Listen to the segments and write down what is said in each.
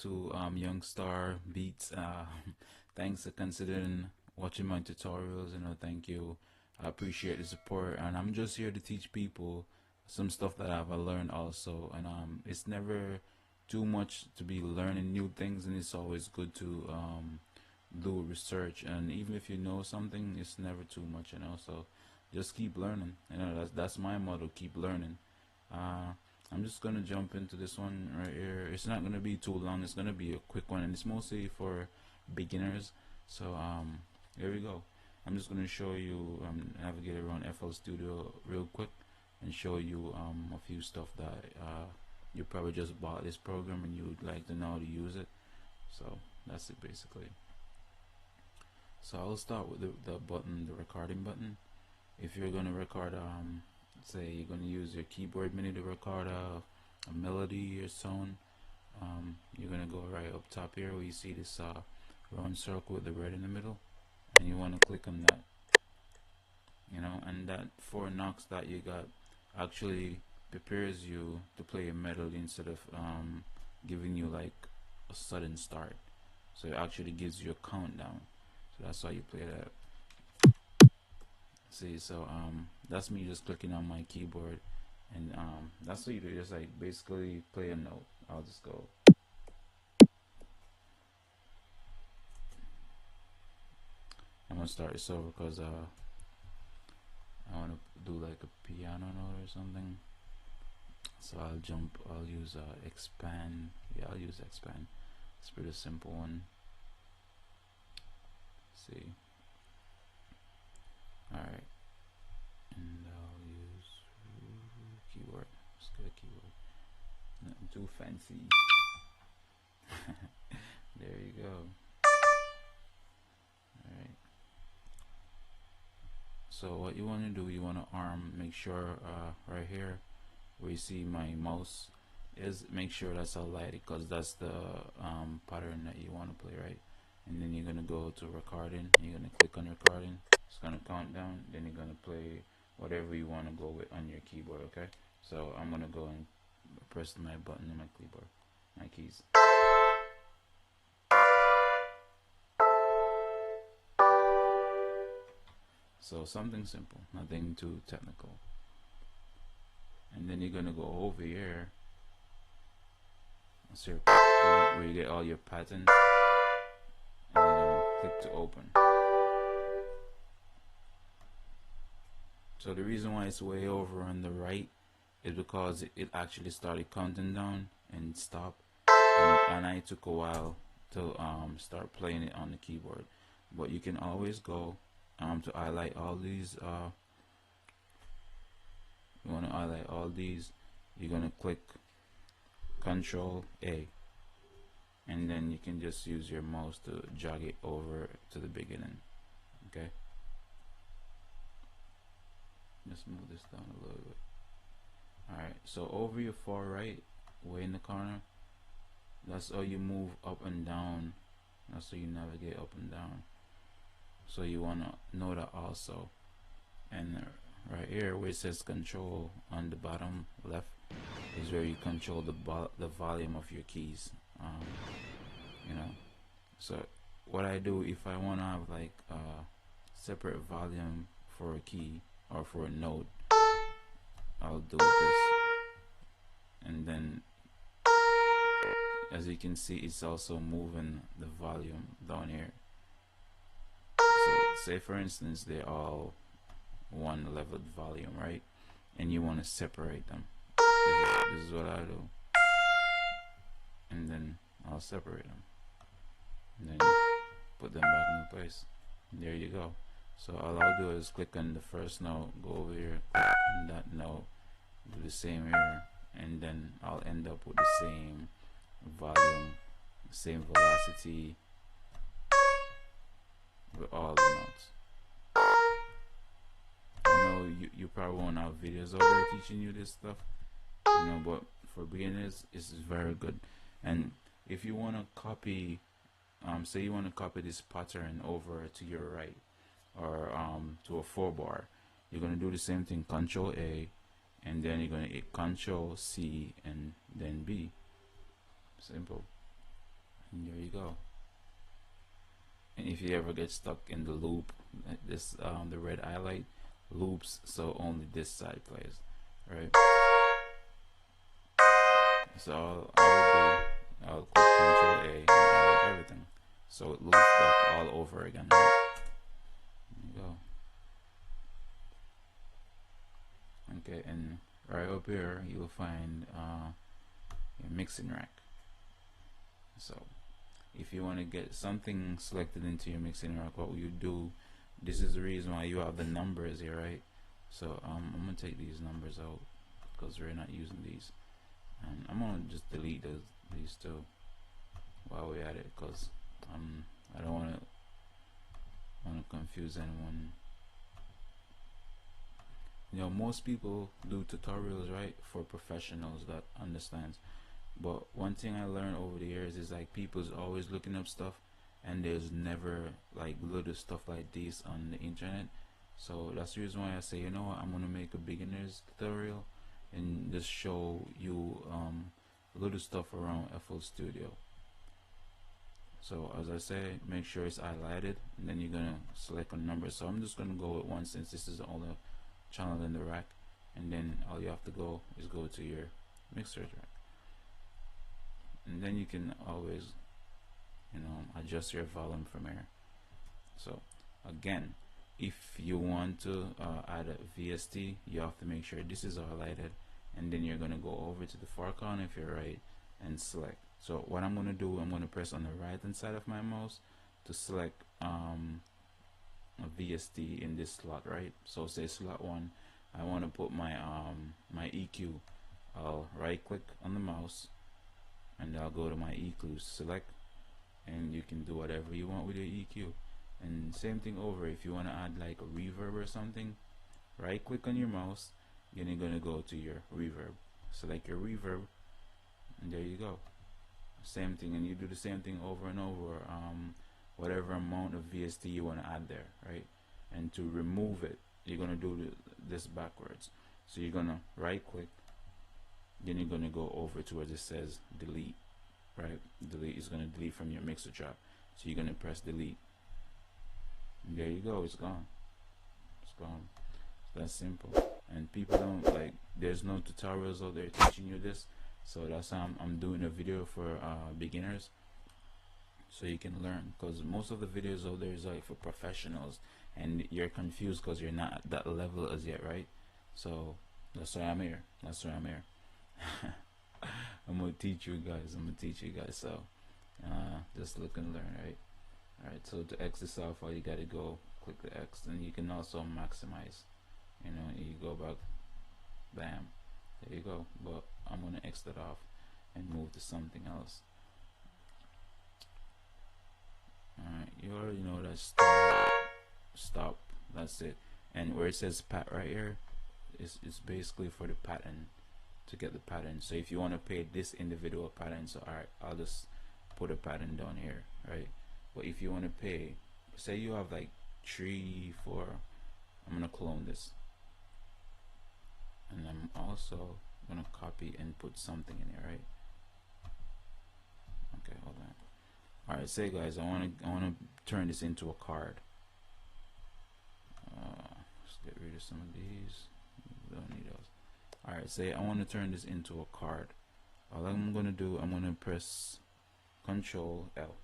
to Youngstar Beats. Thanks for considering watching my tutorials. Thank you. I appreciate the support, and I'm just here to teach people some stuff that I've learned also. And it's never too much to be learning new things, and it's always good to do research. And even if you know something, it's never too much. So just keep learning. That's my motto. Keep learning. I'm just gonna jump into this one right here. It's not gonna be too long. It's gonna be a quick one, and it's mostly for beginners. So here we go. I'm just gonna show you navigate around FL Studio real quick and show you a few stuff that you probably just bought this program and you would like to know how to use it. So that's it basically. So I'll start with the button, the recording button. If you're gonna record say you're going to use your keyboard MIDI to record a melody or tone, you're going to go right up top here where you see this round circle with the red in the middle, and you want to click on that, and that 4 knocks that you got actually prepares you to play a melody instead of giving you like a sudden start. So it actually gives you a countdown. So that's how you play that. See, so that's me just clicking on my keyboard, and that's what you do. Just like basically play a note. I'll just go. I'm gonna start this over because I want to do like a piano note or something. So I'll use expand. Yeah, I'll use expand. It's a pretty simple one. Let's see. Alright, and I'll use keyword. Let's get a keyword. Nothing too fancy. There you go. Alright. So what you want to do, you want to make sure right here where you see my mouse is, make sure that's highlighted because that's the pattern that you want to play, right? And then you're going to go to recording. You're going to click on recording. It's going to count down, then you're going to play whatever you want to go with on your keyboard, okay? So I'm going to go and press my button on my keyboard, my keys. So something simple, nothing too technical. And then you're going to go over here, where you get all your patterns, and you're going to click to open. So the reason why it's way over on the right is because it actually started counting down and stopped, and I took a while to start playing it on the keyboard. But you can always go to highlight all these. You want to highlight all these. You're gonna click Control A, and then you can just use your mouse to drag it over to the beginning. Okay. Just move this down a little bit. Alright, so over your far right, way in the corner, that's how you move up and down. That's how you navigate up and down. So you want to know that also. And right here where it says control on the bottom left is where you control the volume of your keys. So what I do if I want to have like a separate volume for a key or for a note, I'll do this, and then as you can see it's also moving the volume down here. So say for instance they're all one leveled volume, right? And you want to separate them. This is what I do, and then I'll separate them, and then put them back in place. And there you go. So all I'll do is click on the first note, go over here, click on that note, do the same here, and then I'll end up with the same volume, the same velocity with all the notes. I know you probably won't have videos over there teaching you this stuff, but for beginners, this is very good. And if you want to copy, say you want to copy this pattern over to your right, or to a 4-bar, you're going to do the same thing, Control A, and then you're going to hit Control C and then B. Simple. go. And if you ever get stuck in the loop, this the red highlight loops, so only this side plays, right? So I'll click Control A and highlight everything, so it loops back all over again. Right? There you go. Okay, and right up here you'll find your mixing rack. So if you want to get something selected into your mixing rack, what you do, this is the reason why you have the numbers here, right? So I'm gonna take these numbers out because we're not using these, and I'm gonna just delete these two while we're at it, because I don't want to confuse anyone. You know, most people do tutorials, right, for professionals that understands. But one thing I learned over the years is like people's always looking up stuff, and there's never like little stuff like this on the internet. So that's the reason why I say, you know what, I'm gonna make a beginner's tutorial and just show you little stuff around FL Studio. So as I say, make sure it's highlighted, and then you're gonna select a number. So I'm just gonna go with one since this is the only channel in the rack, and then all you have to go is go to your mixer rack, and then you can always, you know, adjust your volume from here. So again, if you want to add a VST, you have to make sure this is highlighted, and then you're gonna go over to the far corner if you're right and select. So what I'm gonna do, I'm gonna press on the right hand side of my mouse to select a VST in this slot, right? So say slot 1, I want to put my my EQ. I'll right click on the mouse and I'll go to my EQ, select, and you can do whatever you want with your EQ. And same thing over, if you want to add like a reverb or something, right click on your mouse, then you're gonna go to your reverb, select your reverb, and there you go. Same thing, and you do the same thing over and over. Whatever amount of VST you want to add there, right? And to remove it, you're gonna do this backwards. So you're gonna right click, then you're gonna go over to where it says delete, right? Delete is gonna delete from your mixer track. So you're gonna press delete. And there you go, it's gone. It's gone. That's simple. And people don't like. There's no tutorials out there teaching you this. So that's how I'm doing a video for beginners, so you can learn, because most of the videos out there is like for professionals, and you're confused because you're not at that level as yet, right? So that's why I'm here. That's why I'm here. I'm gonna teach you guys. I'm gonna teach you guys. So just look and learn, right? All right. So to X this off, all you gotta go click the X, and you can also maximize. You know, you go back, bam, there you go. But I'm gonna X that off and move to something else. Alright, you already know that stop, that's it. And where it says pat right here, it's basically for the pattern, to get the pattern. So if you want to pay this individual pattern, so alright, I'll just put a pattern down here, right? But if you want to pay, say you have like 3, 4, I'm gonna clone this, and I'm also gonna copy and put something in here, right? Okay, hold on. Alright, say guys, I wanna turn this into a card. Let's get rid of some of these. We don't need those. Alright, say I want to turn this into a card. All I'm gonna do, I'm gonna press Control L,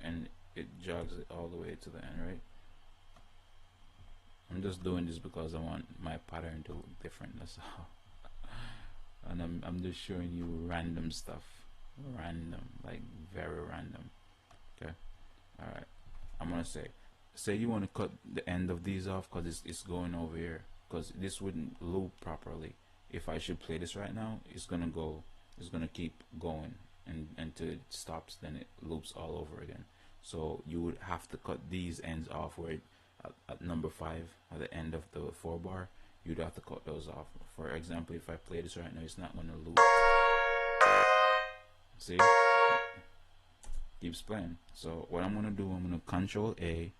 and it jogs it all the way to the end, right? I'm just doing this because I want my pattern to look different, that's all. And I'm just showing you random stuff. Random, like very random. Okay. Alright, I'm gonna say you want to cut the end of these off because it's going over here, because this wouldn't loop properly. If I should play this right now, it's gonna keep going, and until it stops, then it loops all over again. So you would have to cut these ends off where at number 5 at the end of the 4 bar, you'd have to cut those off. For example, if I play this right now, it's not gonna loop. See, keeps playing. So what I'm gonna do, I'm gonna Control A,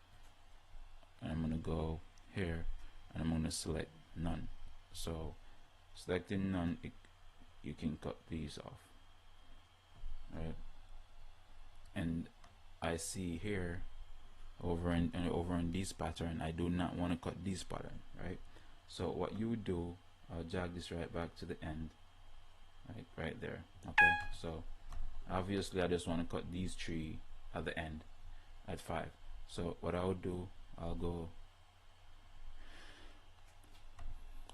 and I'm gonna go here, and I'm gonna select none. So selecting none, you can cut these off, right? And I see here over in this pattern, I do not want to cut this pattern, right? So what you would do, I'll drag this right back to the end, right there. Okay, so obviously I just want to cut these three at the end at 5. So what I would do, I'll go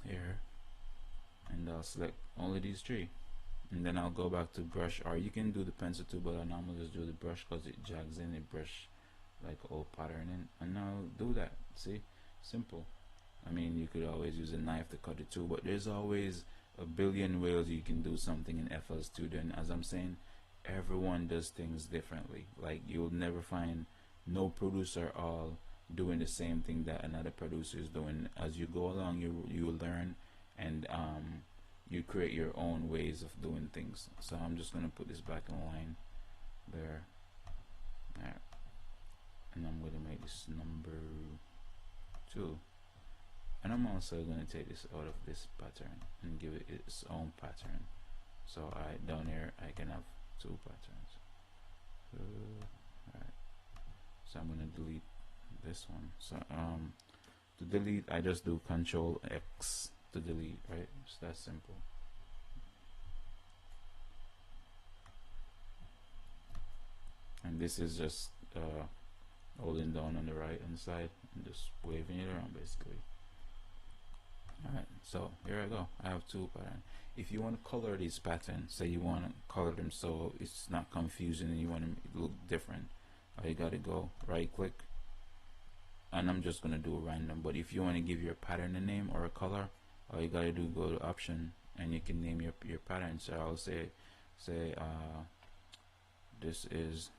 here and I'll select only these three, and then I'll go back to brush, or you can do the pencil too, but I normally just do the brush because it drags in a brush like old pattern in, and I'll do that. See, simple. I mean, you could always use a knife to cut it too, but there's always a billion ways you can do something in FL Studio. And as I'm saying, everyone does things differently. Like, you'll never find no producer all doing the same thing that another producer is doing. As you go along, you learn, and you create your own ways of doing things. So I'm just gonna put this back in line there. Alright. And I'm going to make this number 2, and I'm also going to take this out of this pattern and give it its own pattern. So down here I can have 2 patterns. Alright, so I'm going to delete this one. So to delete, I just do Control X to delete, right? It's that simple. And this is just holding down on the right hand side and just waving it around basically. Alright, so here I go. I have 2 patterns. If you want to color these patterns, say you want to color them so it's not confusing and you want them to look different, all you gotta go right click, and I'm just gonna do a random, but if you want to give your pattern a name or a color, all you gotta do, go to option, and you can name your pattern. So I'll say this is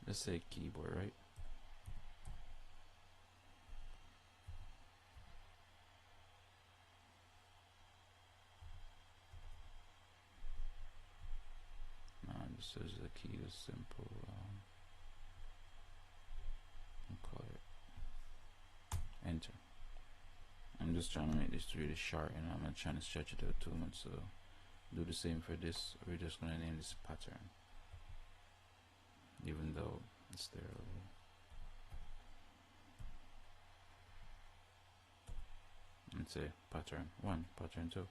let's say keyboard, right? This is the key to simple. I'll call it enter. I'm just trying to make this really short, and I'm not trying to stretch it out too much. So do the same for this. We're just gonna name this pattern, even though it's there already. Let's say pattern 1, pattern 2,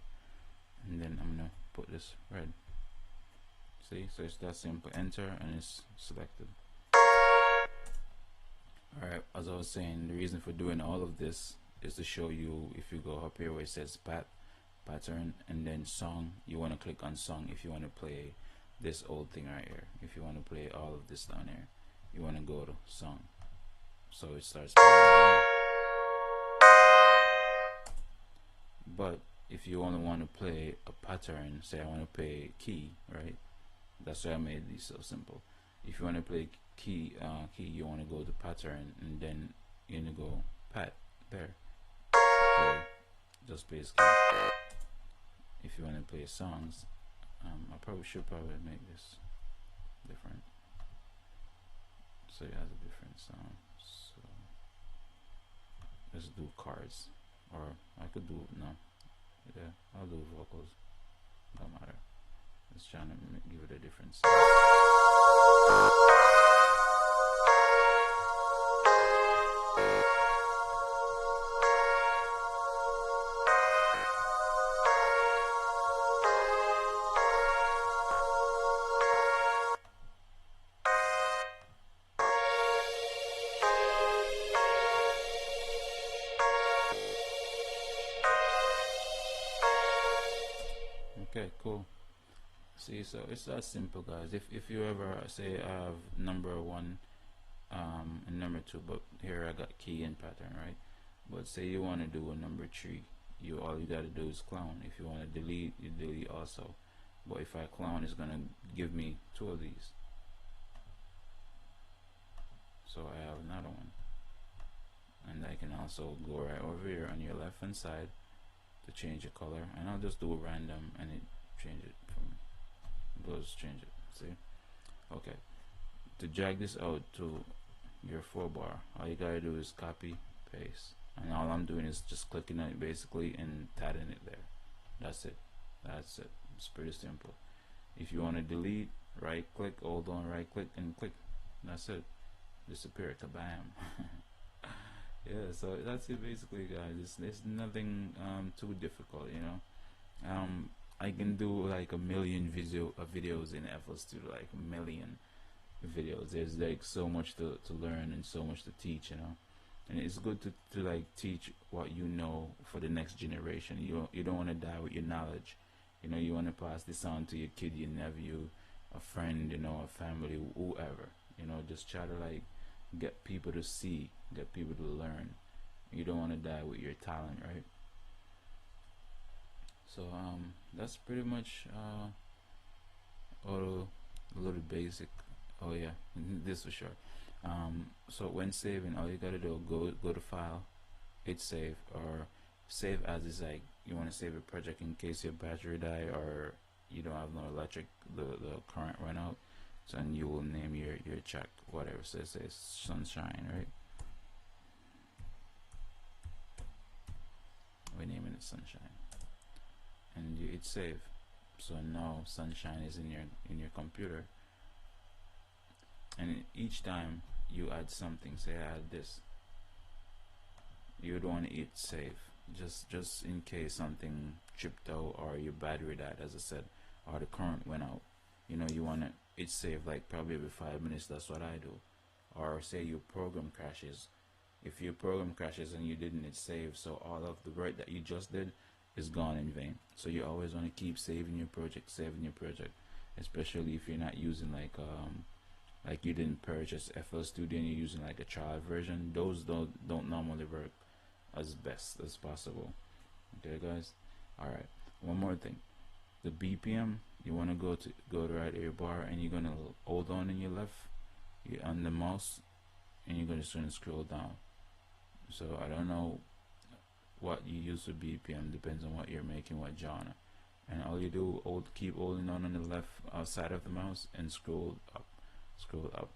and then I'm gonna put this red. See, so it's that simple. Enter, and it's selected. Alright, as I was saying, the reason for doing all of this is to show you, if you go up here where it says pattern and then song, you want to click on song if you want to play this old thing right here. If you want to play all of this down here, you want to go to song, so it starts playing. But if you only want to play a pattern, say I want to play key, right? That's why I made these so simple. If you want to play key, you want to go to pattern, and then you're gonna go pat there. Play, just plays key. If you want to play songs, I should make this different, so it has a different sound. So let's do cards, or I could do yeah, I'll do vocals. Don't matter. Let's try to give it a different sound. Okay, cool. See, so it's that simple, guys. If you ever say I have number 1 and number 2, but here I got key and pattern, right? But say you want to do a number 3, all you gotta do is clown. If you want to delete, you delete also. But if I clown, it's gonna give me 2 of these. So I have another one, and I can also go right over here on your left hand side to change the color, and I'll just do a random, and it change it for me. Goes change it. See? Okay. To drag this out to your 4-bar, all you gotta do is copy, paste, and all I'm doing is just clicking on it basically and tatting it there. That's it. That's it. It's pretty simple. If you want to delete, right click, hold on, right click, and click. That's it. Disappear. Kabam. Yeah, so that's it basically, guys. It's nothing too difficult, you know. I can do like a million videos in FL Studio, like a million videos. There's like so much to learn and so much to teach, you know. And it's good to like teach what you know for the next generation. You don't want to die with your knowledge. You know, you want to pass this on to your kid, your nephew, a friend, you know, a family, whoever. You know, just try to like get people to see, get people to learn. You don't want to die with your talent, right? So that's pretty much all a little basic. Oh yeah, this for sure. So when saving, all you gotta do, go to file, hit save, or save as is, like you want to save a project in case your battery die or you don't have no electric, the current run out. So and you will name your check whatever. So it says sunshine, right? We name it sunshine, and you hit save. So now sunshine is in your computer, and each time you add something, say I add this, you don't want to hit save, just in case something tripped out or your battery died, as I said, or the current went out. You know, you want to hit save like probably every 5 minutes. That's what I do. Or say your program crashes. If your program crashes and you didn't hit save, so all of the work that you just did is gone in vain. So you always want to keep saving your project, especially if you're not using like you didn't purchase FL Studio and you're using like a trial version. Those don't normally work as best as possible. Okay, guys. All right. One more thing. The BPM, you want to go to right air bar, and you're gonna hold on in your left, you on the mouse, and you're gonna scroll down. So I don't know what you use for BPM. Depends on what you're making, what genre. And all you do, keep holding on the left side of the mouse and scroll up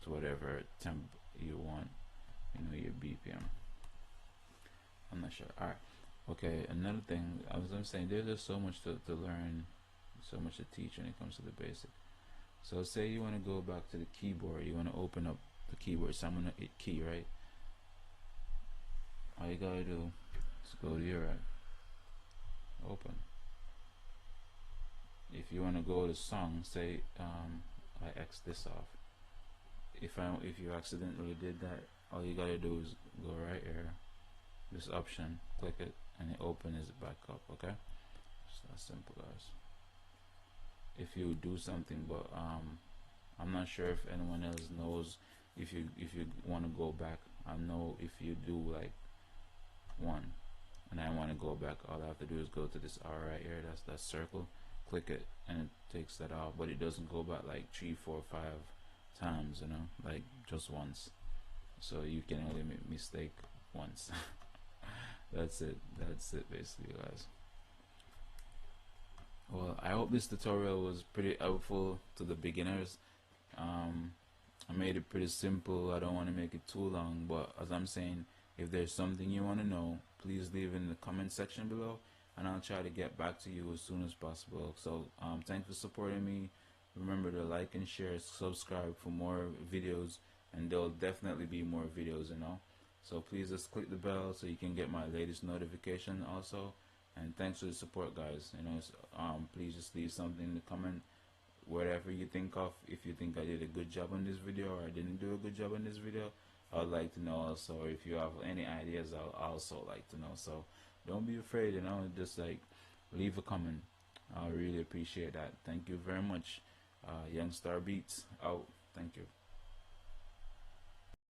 to whatever temp you want. You know, your BPM. I'm not sure. All right. Okay. Another thing, as I'm saying, there's just so much to learn, so much to teach when it comes to the basic. So say you want to go back to the keyboard. You want to open up the keyboard. So I'm gonna hit key, right? All you gotta do is go to your open. If you want to go to song, say I X this off. If you accidentally did that, all you gotta do is go right here, this option, click it, and it opens it back up. Okay, it's that simple, guys. If you do something, but I'm not sure if anyone else knows if you want to go back. I know if you do like one, and I want to go back, all I have to do is go to this R right here. That's that circle. Click it, and it takes that off, but it doesn't go back like 3, 4, 5 times. You know, like just once. So you can only make mistake once. That's it. That's it, basically, guys. Well, I hope this tutorial was pretty helpful to the beginners. I made it pretty simple. I don't want to make it too long, but as I'm saying, if there's something you want to know, please leave in the comment section below, and I'll try to get back to you as soon as possible. So thanks for supporting me. Remember to like and share, subscribe for more videos, and there'll definitely be more videos, you know. So please just click the bell so you can get my latest notification also. And thanks for the support, guys. You know, please just leave something in the comment, whatever you think of. If you think I did a good job on this video or I didn't do a good job on this video, I would like to know also. If you have any ideas, I'll also like to know. So don't be afraid, you know, just like leave a comment. I really appreciate that. Thank you very much. Young Star Beats out. Thank you.